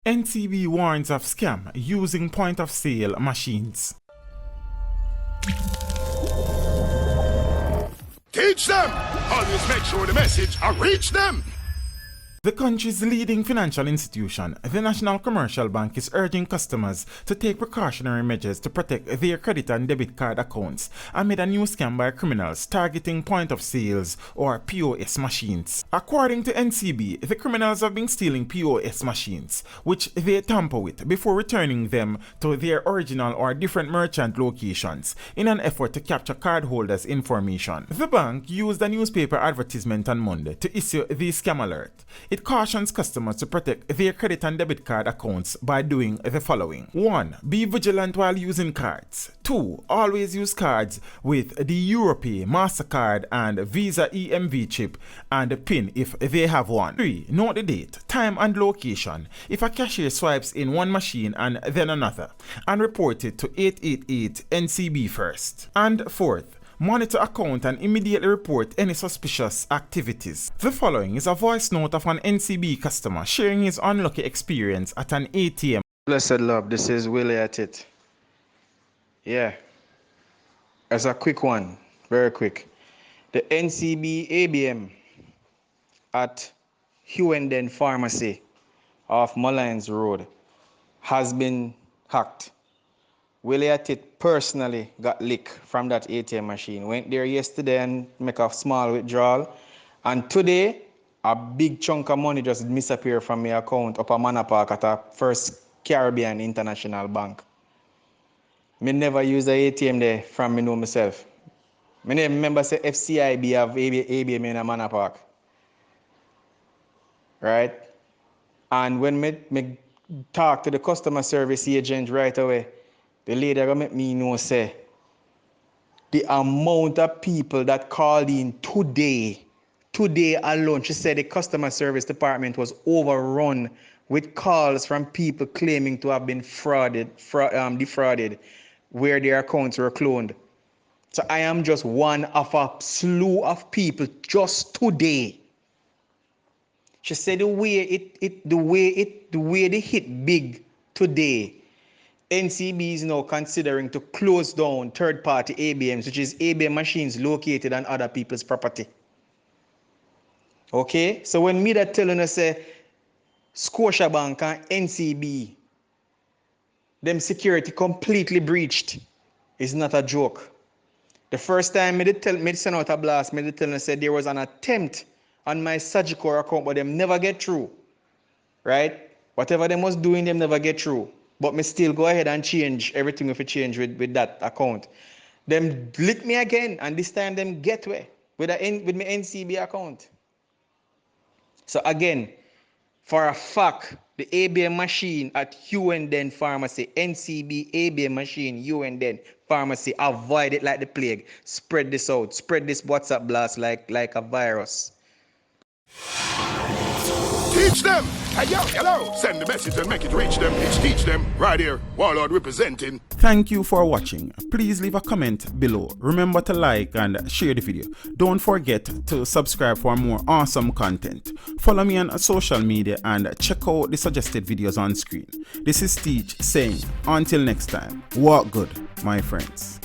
NCB warns of scam using point-of-sale machines. Teach them! Always make sure the message reach them! The country's leading financial institution, the National Commercial Bank, is urging customers to take precautionary measures to protect their credit and debit card accounts amid a new scam by criminals targeting point-of-sales or POS machines. According to NCB, the criminals have been stealing POS machines, which they tamper with before returning them to their original or different merchant locations in an effort to capture cardholders' information. The bank used a newspaper advertisement on Monday to issue the scam alert. It cautions customers to protect their credit and debit card accounts by doing the following. 1. Be vigilant while using cards. 2. Always use cards with the Europay, MasterCard and Visa EMV chip and PIN if they have one. 3. Note the date, time and location if a cashier swipes in one machine and then another, and report it to 888 NCB first. And 4th, monitor account and immediately report any suspicious activities. The following is a voice note of an NCB customer sharing his unlucky experience at an ATM. Blessed love, this is Willie at it. Yeah, as a quick one, very quick. The NCB ABM at Huenden Pharmacy off Mullines Road has been hacked. Willie at it personally got licked from that ATM machine. Went there yesterday and make a small withdrawal. And today, a big chunk of money just disappeared from my account up a Manor Park at a First Caribbean International Bank. Me never use the ATM there from me know myself. Me never remember say FCIB have ABM in a Manor Park. Right? And when me talk to the customer service agent right away, the lady gonna make me know say the amount of people that called in today alone, she said the customer service department was overrun with calls from people claiming to have been defrauded where their accounts were cloned. So I am just one of a slew of people just today. She said the way they hit big today, NCB is now considering to close down third-party ABMs, which is ABM machines located on other people's property. Okay? So when me that telling us say Scotiabank and NCB, them security completely breached, is not a joke. The first time me send out a blast, me tell us say there was an attempt on my Sagicor account, but them never get through. Right? Whatever them was doing, them never get through. But me still go ahead and change everything if it change with that account. Them lick me again, and this time them get away with my NCB account. So again, for a fact, the ABM machine at Huenden Pharmacy, NCB ABM machine, Huenden Pharmacy, avoid it like the plague. Spread this out. Spread this WhatsApp blast like a virus. Teach them! Hey, yo, hello! Send the message and make it reach them. It's teach them right here. Warlord representing. Thank you for watching. Please leave a comment below. Remember to like and share the video. Don't forget to subscribe for more awesome content. Follow me on social media and check out the suggested videos on screen. This is Teach saying, until next time, walk good, my friends.